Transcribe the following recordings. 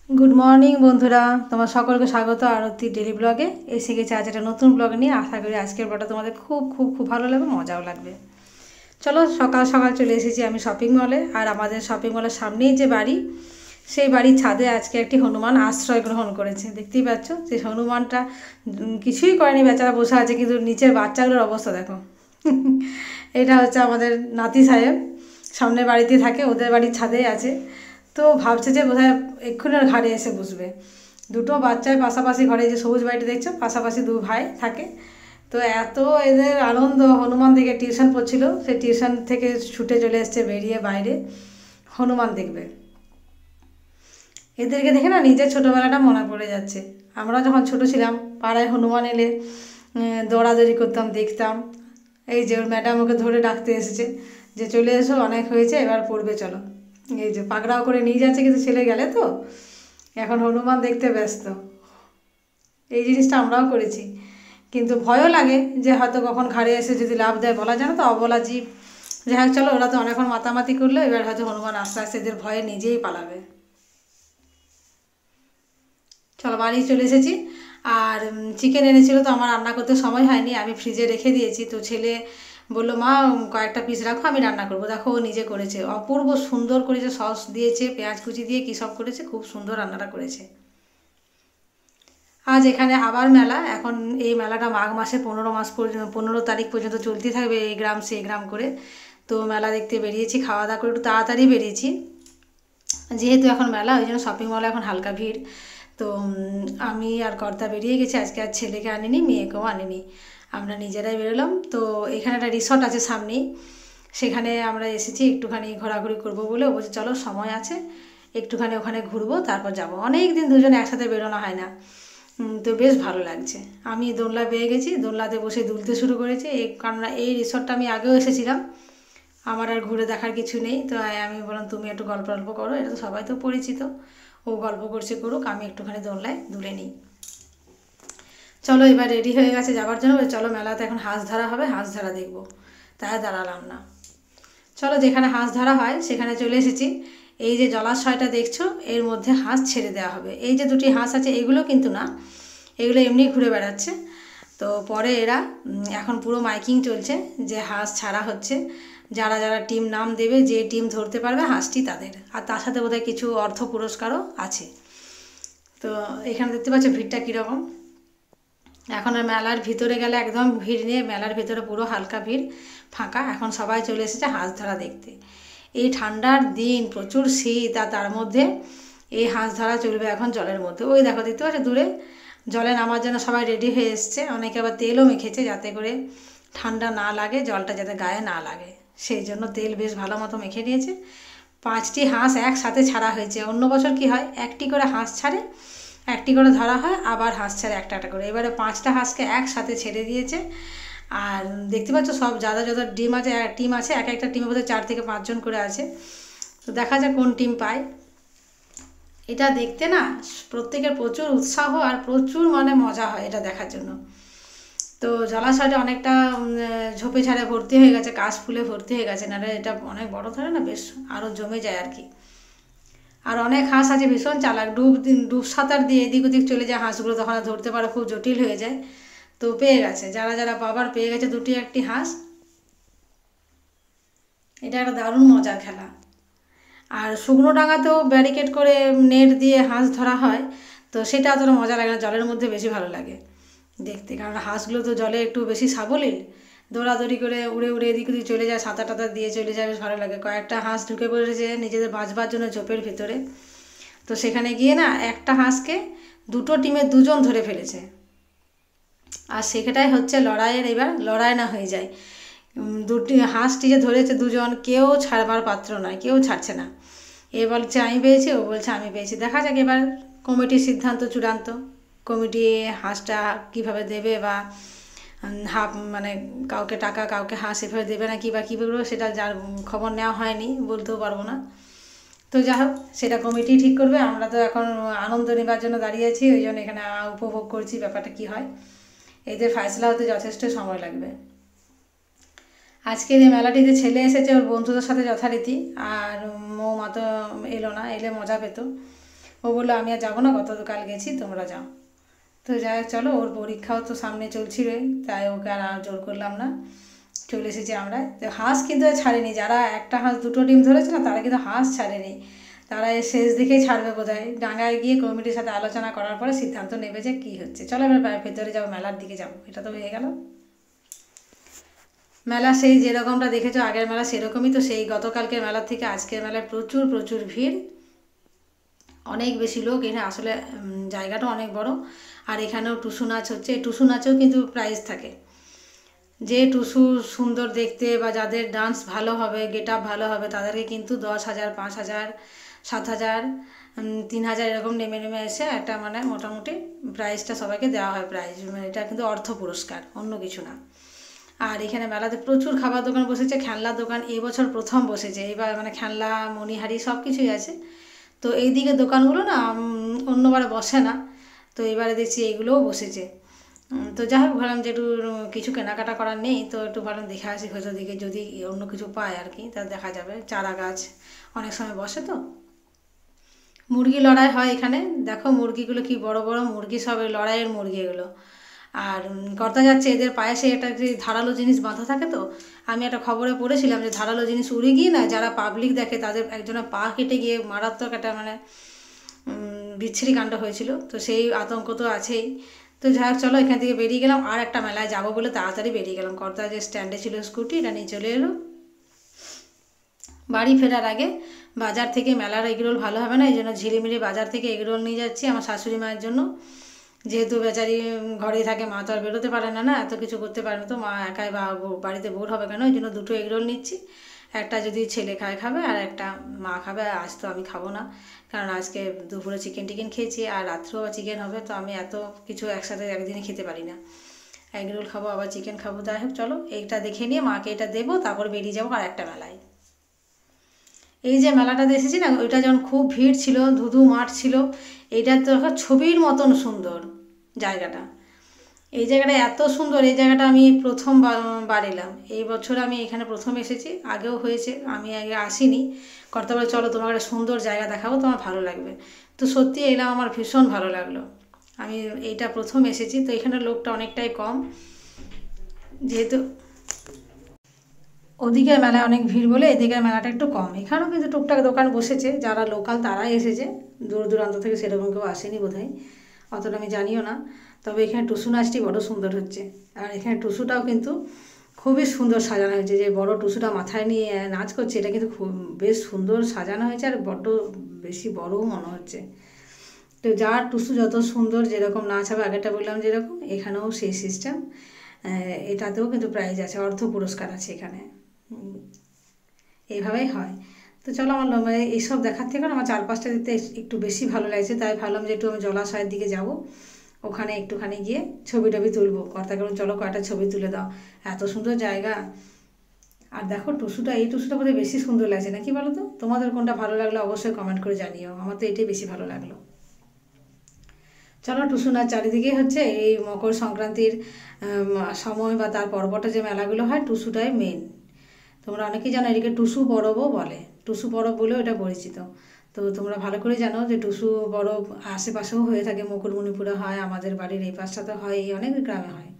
Good morning बंधुरा तुम्हार सकल के स्वागत आरती डेली ब्लगे एसे गेছে आज एक नतून ब्लग নিয়ে आशा करी आजकेर ब्लगটা তোমাদের खूब खूब खूब ভালো লাগবে মজাও লাগবে। চলো সকাল সকাল চলে এসেছি আমি শপিং মলে আর আমাদের শপিং মলের সামনেই যে বাড়ি সেই বাড়ির ছাদে আজকে একটি হনুমান আশ্রয় গ্রহণ করেছে। দেখতেই পাচ্ছ যে হনুমানটা কিছুই করেনি, বেচারা বসে আছে, কিন্তু নিচের বাচ্চাগুলোর অবস্থা দেখো। এটা হচ্ছে আমাদের নাতি সাহেব, সামনের বাড়িতে থাকে, ওদের বাড়ির ছাদেই আছে। তো ভাবছে যে বোধহয় এক্ষুনি ওর ঘাড়ে এসে বসবে। দুটো বাচ্চার পাশাপাশি ঘরে, যে সবুজ বাড়িটা দেখছো পাশাপাশি দু ভাই থাকে। তো এত এদের আনন্দ, হনুমান দেখে টিউশন পড়ছিল, সেই টিউশন থেকে ছুটে চলে এসছে বেরিয়ে বাইরে হনুমান দেখবে। এদেরকে দেখে না নিজের ছোটোবেলাটা মনে পড়ে যাচ্ছে। আমরা যখন ছোটো ছিলাম পাড়ায় হনুমান এলে দৌড়াদৌড়ি করতাম, দেখতাম। এই যে ওর ম্যাডাম ওকে ধরে ডাকতে এসেছে যে চলে এসো, অনেক হয়েছে, এবার পড়বে চলো। এই যে পাকড়াও করে নিয়ে যাচ্ছে, কিন্তু ছেলে গেলে তো এখন হনুমান দেখতে ব্যস্ত। এই জিনিসটা আমরাও করেছি, কিন্তু ভয়ও লাগে যে হয়তো কখন ঘাড়ে এসে যদি লাভ দেয়, বলা যায় না তো, অবলা জীব। যাই হোক চলো, ওরা তো অনেকক্ষণ মাতামাতি করলো, এবার হয়তো হনুমান আস্তে আস্তে এদের ভয়ে নিজেই পালাবে। চলো বাড়ি চলে এসেছি। আর চিকেন এনেছিল, তো আমার রান্না করতে সময় হয়নি, আমি ফ্রিজে রেখে দিয়েছি। তো ছেলে বললো মা কয়েকটা পিস রাখো, আমি রান্না করবো। দেখো ও নিজে করেছে, অপূর্ব সুন্দর করেছে, সস দিয়েছে, পেঁয়াজ কুচি দিয়ে কী সব করেছে, খুব সুন্দর রান্নাটা করেছে। আজ এখানে আবার মেলা। এখন এই মেলাটা মাঘ মাসে 15 মাস পর্যন্ত, 15 তারিখ পর্যন্ত চলতে থাকবে, এই গ্রাম সেই গ্রাম করে। তো মেলা দেখতে বেরিয়েছি, খাওয়া দাওয়া করে একটু তাড়াতাড়ি বেরিয়েছি, যেহেতু এখন মেলা, ওই জন্য শপিং মলে এখন হালকা ভিড়। তো আমি আর কর্তা বেরিয়ে গেছি আজকে, আর ছেলেকে আনিনি, মেয়েকেও আনিনি, আমরা নিজেরাই বেরোলাম। তো এখানে একটা রিসর্ট আছে সামনেই, সেখানে আমরা এসেছি একটুখানি ঘোরাঘুরি করব বলে। ও বলছে চলো সময় আছে, একটুখানি ওখানে ঘুরবো তারপর যাবো। অনেক দিন দুজনে একসাথে বেরোনো হয় না, তো বেশ ভালো লাগছে। আমি দোলনা পেয়ে গেছি, দোলনাতে বসে দুলতে শুরু করেছি। এই কারণ এই রিসর্টটা আমি আগেও এসেছিলাম, আমার আর ঘুরে দেখার কিছু নেই। তো আমি বললাম তুমি একটু গল্প গল্প করো, এটা তো সবাই তো পরিচিত। ও গল্প করছে করুক, আমি একটুখানি দোলনায় দুলে নিই। চলো এবার রেডি হয়ে গেছে যাবার জন্য, চলো মেলাতে এখন হাঁস ধরা হবে, হাঁস ধরা দেখবো। তাই দাঁড়ালাম না, চলো যেখানে হাঁস ধরা হয় সেখানে চলে এসেছি। এই যে জলাশয়টা দেখছো, এর মধ্যে হাঁস ছেড়ে দেওয়া হবে। এই যে দুটি হাঁস আছে, এগুলো কিন্তু না, এগুলো এমনি ঘুরে বেড়াচ্ছে। তো পরে এরা এখন পুরো মাইকিং চলছে যে হাঁস ছাড়া হচ্ছে, যারা যারা টিম নাম দেবে, যে টিম ধরতে পারবে হাঁসটি তাদের, আর তার সাথে বোধহয় কিছু অর্থ পুরস্কারও আছে। তো এখানে দেখতে পাচ্ছ ভিড়টা কীরকম। এখন আর মেলার ভিতরে গেলে একদম ভিড় নেই, মেলার ভিতরে পুরো হালকা ভিড়, ফাঁকা। এখন সবাই চলে এসেছে হাঁস ধরা দেখতে। এই ঠান্ডার দিন, প্রচুর শীত, আর তার মধ্যে এই হাঁস ধরা চলবে এখন জলের মধ্যে। ওই দেখো দেখতে পাচ্ছ দূরে জলে নামার জন্য সবাই রেডি হয়ে এসছে। অনেকে আবার তেলও মেখেছে যাতে করে ঠান্ডা না লাগে, জলটা যাতে গায়ে না লাগে, সেই জন্য তেল বেশ ভালো মতো মেখে নিয়েছে। 5টি হাঁস একসাথে ছাড়া হয়েছে। অন্য বছর কি হয়, একটি করে হাঁস ছাড়ে, একটি করে ধরা হয়, আবার হাঁস ছাড়ে একটা একটা করে। এবারে 5টা হাঁসকে একসাথে ছেড়ে দিয়েছে। আর দেখতে পাচ্ছ সব যারা যারা টিম আছে, এক একটা টিমে বোধহয় 4 থেকে 5 জন করে আছে। তো দেখা যাক কোন টিম পায়। এটা দেখতে না প্রত্যেকের প্রচুর উৎসাহ আর প্রচুর মানে মজা হয় এটা দেখার জন্য। তো জলাশয়টা অনেকটা ঝোপে ঝাড়ে ভর্তি হয়ে গেছে, কাশ ফুলে ভর্তি হয়ে গেছে, নাহলে এটা অনেক বড় ধরে না, বেশ আরও জমে যায় আর কি। আর অনেক হাঁস আছে ভীষণ চালাক, ডুব সাঁতার দিয়ে এদিক ওদিক চলে যায় হাঁসগুলো, তখন ধরতে পারা খুব জটিল হয়ে যায়। তো পেয়ে গেছে, যারা যারা পাবার পেয়ে গেছে দুটি একটি হাঁস। এটা একটা দারুণ মজার খেলা। আর শুকনো ডাঙাতেও ব্যারিকেড করে নেট দিয়ে হাঁস ধরা হয়, তো সেটা অতটা মজা লাগে না, জলের মধ্যে বেশি ভালো লাগে দেখতে। কারণ হাঁসগুলো তো জলে একটু বেশি সাবলীল, দৌড়াদৌড়ি করে উড়ে উড়ে এদিক ওদিক চলে যায়, সাঁতার টাতার দিয়ে চলে যায়, বেশ ভালো লাগে। কয়েকটা হাঁস ঢুকে পড়েছে নিজেদের বাঁচবার জন্য ঝোপের ভিতরে। তো সেখানে গিয়ে না একটা হাঁসকে দুটো টিমের দুজন ধরে ফেলেছে। আর সেটাই হচ্ছে লড়াইয়ের, এবার লড়াই না হয়ে যায়। দুটি হাঁসটি যে ধরেছে দুজন, কেউ ছাড়বার পাত্র নয়, কেউ ছাড়ছে না। এ বলছে আমি পেয়েছি, ও বলছে আমি পেয়েছি। দেখা যাক এবার কমিটির সিদ্ধান্ত চূড়ান্ত, কমিটি হাঁসটা কীভাবে দেবে, বা হাফ মানে কাউকে টাকা কাউকে হাঁস এভাবে দেবে না কি বা কীভাবে, সেটা যার খবর নেওয়া হয়নি, বলতেও পারবো না। তো যা হোক সেটা কমিটি ঠিক করবে। আমরা তো এখন আনন্দ নেবার জন্য দাঁড়িয়ে আছি, ওই জন্য এখানে উপভোগ করছি ব্যাপারটা কী হয়। এদের ফয়সলা হতে যথেষ্ট সময় লাগবে। আজকের এই মেলাটিতে ছেলে এসেছে ওর বন্ধুদের সাথে যথারীতি, আর মৌমা তো এলো না, এলে মজা পেত। ও বললো আমি আর যাবো না, গতকাল গেছি, তোমরা যাও। তো যাই হোক, চলো, ওর পরীক্ষাও তো সামনে চলছিলই, তাই ওকে আর জোর করলাম না, চলে এসেছি আমরা। তো হাঁস কিন্তু ছাড়েনি, যারা একটা হাঁস দুটো ডিম ধরেছে না তারা কিন্তু হাঁস ছাড়েনি, তারা এই শেষ দিকেই ছাড়বে বোধহয়। ডাঙায় গিয়ে কমিটির সাথে আলোচনা করার পরে সিদ্ধান্ত নেবে যে কী হচ্ছে। চলো এবার ভেতরে যাবো, মেলার দিকে যাবো। এটা তো হয়ে গেল মেলা, সেই যেরকমটা দেখেছো আগের মেলা সেরকমই। তো সেই গতকালকের মেলার থেকে আজকের মেলায় প্রচুর প্রচুর ভিড়, অনেক বেশি লোক। এখানে আসলে জায়গাটা অনেক বড়। আর এখানেও টুসু নাচ হচ্ছে, টুসু নাচেও কিন্তু প্রাইজ থাকে। যে টুসু সুন্দর দেখতে বা যাদের ডান্স ভালো হবে, গেট আপ ভালো হবে, তাদেরকে কিন্তু 10,000, 5,000, 7,000, 3,000 এরকম নেমে নেমে এসে একটা মানে মোটামুটি প্রাইজটা সবাইকে দেওয়া হয়। প্রাইজ মানে এটা কিন্তু অর্থ পুরস্কার, অন্য কিছু না। আর এখানে মেলাতে প্রচুর খাবার দোকান বসেছে, খেলনার দোকান এবছর প্রথম বসেছে। এবার মানে খেলনা, মণিহারি সব কিছুই আছে। তো এই দিকে দোকানগুলো না অন্যবারে বসে না, তো এবারে দেখছি এইগুলোও বসেছে। তো যাই হোক, ভাবলাম যে একটু কিছু কেনাকাটা করার নেই, তো একটু ভাবলাম দেখে আসি, হয়তো দিকে যদি অন্য কিছু পায় আর কি, তা দেখা যাবে। চারা গাছ অনেক সময় বসে তো। মুরগি লড়াই হয় এখানে, দেখো মুরগিগুলো কি বড় বড় মুরগি, সব লড়াইয়ের মুরগি এগুলো। আর কর্তা যাচ্ছে, এদের পায়ে সে একটা যে ধারালো জিনিস বাঁধা থাকে। তো আমি একটা খবরে পড়েছিলাম যে ধারালো জিনিস উড়ে গিয়ে না, যারা পাবলিক দেখে তাদের একজনের পা কেটে গিয়ে মারাত্মক একটা মানে বিচ্ছিরি কাণ্ড হয়েছিল। তো সেই আতঙ্ক তো আছেই। তো যাই হোক, চলো এখান থেকে বেরিয়ে গেলাম, আর একটা মেলায় যাবো বলে তাড়াতাড়ি বেরিয়ে গেলাম। কর্তা যে স্ট্যান্ডে ছিল স্কুটি, এটা নিয়ে চলে এলো। বাড়ি ফেরার আগে বাজার থেকে মেলার এগরোল ভালো হবে না, এই জন্য ঝিলিমিলি বাজার থেকে এগরোল নিয়ে যাচ্ছি আমার শাশুড়ি মায়ের জন্য। যেহেতু বেচারি ঘরেই থাকে, মা তো আর বেরোতে পারে না, না এত কিছু করতে পারে না, তো মা একাই বা বাড়িতে বোর হবে কেন, ওই জন্য দুটো এগরোল নিচ্ছি। একটা যদি ছেলে খায় খাবে, আর একটা মা খাবে। আজ তো আমি খাবো না, কারণ আজকে দুপুরে চিকেন টিকেন খেয়েছি, আর রাত্রেও আবার চিকেন হবে, তো আমি এত কিছু একসাথে একদিনে খেতে পারি না। এগরোল খাবো আবার চিকেন খাবো। যাই হোক, চলো এইটা দেখে নিয়ে মাকে এটা দেবো, তারপর বেরিয়ে যাবো আর একটা মেলায়। এই যে মেলাটাতে এসেছি না, ওইটা যেমন খুব ভিড় ছিল, ধুধু মাঠ ছিল। এইটা তো ছবির মতন সুন্দর জায়গাটা। এই জায়গাটা এত সুন্দর, এই জায়গাটা আমি প্রথম বার এলাম এই বছর, আমি এখানে প্রথম এসেছি। আগেও হয়েছে, আমি আগে আসিনি। কর্তা বলে চলো তোমাকে একটা সুন্দর জায়গা দেখাবো, তোমার ভালো লাগবে। তো সত্যি এলাম, আমার ভীষণ ভালো লাগলো। আমি এইটা প্রথম এসেছি, তো এখানে লোকটা অনেকটাই কম, যেহেতু ওদিকের মেলায় অনেক ভিড় বলে এদিকের মেলাটা একটু কম। এখানেও কিন্তু টুকটাক দোকান বসেছে, যারা লোকাল তারাই এসেছে, দূর দূরান্ত থেকে সেরকম কেউ আসেনি বোধহয়, অতটা আমি জানিও না। তবে এখানে টুসু নাচটি বড় সুন্দর হচ্ছে। আর এখানে টুসুটাও কিন্তু খুবই সুন্দর সাজানো হয়েছে, যে বড় টুসুটা মাথায় নিয়ে নাচ করছে, এটা কিন্তু খুব বেশ সুন্দর সাজানো হয়েছে, আর বড্ড বেশি বড়ও মনে হচ্ছে। তো যার টুসু যত সুন্দর, যেরকম নাচ হবে, আগেরটা বললাম যেরকম, এখানেও সেই সিস্টেম। এটাতেও কিন্তু প্রাইজ আছে, অর্থ পুরস্কার আছে এখানে। এইভাবেই হয়। তো চলো, আমার এইসব দেখার থেকে আমার চারপাশটা দিতে একটু বেশি ভালো লাগছে, তাই ভাবলাম যে একটু আমি জলাশয়ের দিকে যাব, ওখানে একটুখানি গিয়ে ছবি টবি তুলবো। কর্তা করুন চলো কয়েকটা ছবি তুলে দাও, এত সুন্দর জায়গা। আর দেখো টুসুটা, এই টুসুটা বোধহয় বেশি সুন্দর লাগছে না, কি বলো তো? তোমাদের কোনটা ভালো লাগলো অবশ্যই কমেন্ট করে জানিও, আমার তো এটাই বেশি ভালো লাগলো। চলো, টুসু নাচ চারিদিকেই হচ্ছে। এই মকর সংক্রান্তির সময় বা তার পর্বটা যে মেলাগুলো হয়, টুসুটাই মেন। তোমরা অনেকেই জানো এটাকে টুসু পরবও বলে, টুসু পরব বলেও এটা পরিচিত। তো তোমরা ভালো করে জানো যে টুসু পরব আশেপাশেও হয়ে থাকে, মুকুটমণিপুরে হয়, আমাদের বাড়ির এই পাশটাতে হয়, এই অনেক গ্রামে হয়,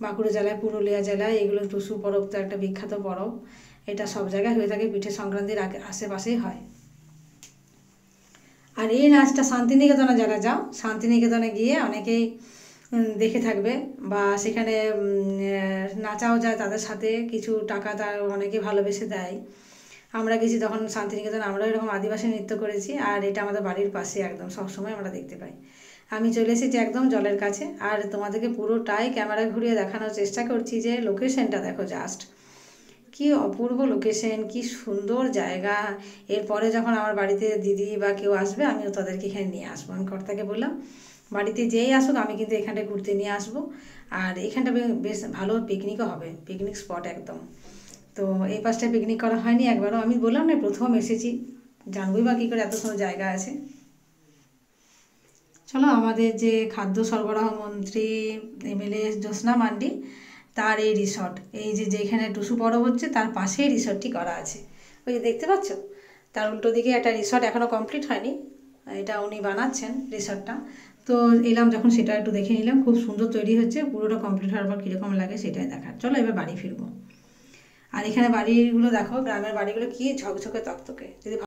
বাঁকুড়া জেলায়, পুরুলিয়া জেলায় এগুলো টুসু পরব তো একটা বিখ্যাত পরব। এটা সব জায়গায় হয়ে থাকে, পিঠে সংক্রান্তির আশেপাশেই হয়। আর এই নাচটা শান্তিনিকেতনে যারা যাও, শান্তিনিকেতনে গিয়ে অনেকেই দেখে থাকবে, বা সেখানে নাচাও যায়, তাদের সাথে কিছু টাকা তার অনেকে ভালোবেসে দেয়। আমরা গেছি তখন শান্তিনিকেতন, আমরাও এরকম আদিবাসী নৃত্য করেছি, আর এটা আমাদের বাড়ির পাশে একদম সবসময় আমরা দেখতে পাই। আমি চলে এসেছি একদম জলের কাছে, আর তোমাদেরকে পুরোটাই ক্যামেরা ঘুরিয়ে দেখানোর চেষ্টা করছি, যে লোকেশনটা দেখো জাস্ট, কি অপূর্ব লোকেশন, কি সুন্দর জায়গা। এরপরে যখন আমার বাড়িতে দিদি বা কেউ আসবে, আমিও তাদেরকে এখানে নিয়ে আসবো। আমি কর্তাকে বললাম বাড়িতে যেই আসুক, আমি কিন্তু এখানটায় ঘুরতে নিয়ে আসবো। আর এখানটা বেশ ভালো পিকনিকও হবে, পিকনিক স্পট একদম। তো এই পাশটায় পিকনিক করা হয়নি একবারও, আমি বললাম না প্রথম এসেছি, জানবই বা কী করে এত সুন্দর জায়গা আছে। চলো, আমাদের যে খাদ্য সরবরাহ মন্ত্রী এমএলএ জ্যোৎস্না মান্ডি, তার এই রিসর্ট, এই যে যেখানে টুসু পরব হচ্ছে তার পাশেই রিসর্টটি করা আছে, ওই যে দেখতে পাচ্ছ, তার উল্টো দিকে একটা রিসর্ট, এখনও কমপ্লিট হয়নি, এটা উনি বানাচ্ছেন রিসর্টটা। তো এলাম যখন সেটা একটু দেখে নিলাম, খুব সুন্দর তৈরি হচ্ছে, পুরোটা কমপ্লিট হওয়ার পর কীরকম লাগে সেটাই দেখার। চলো এবার বাড়ি ফিরবো। আর এখানে বাড়িগুলো দেখো, গ্রামের বাড়িগুলো কি ঝকঝকে তকতকে। যদি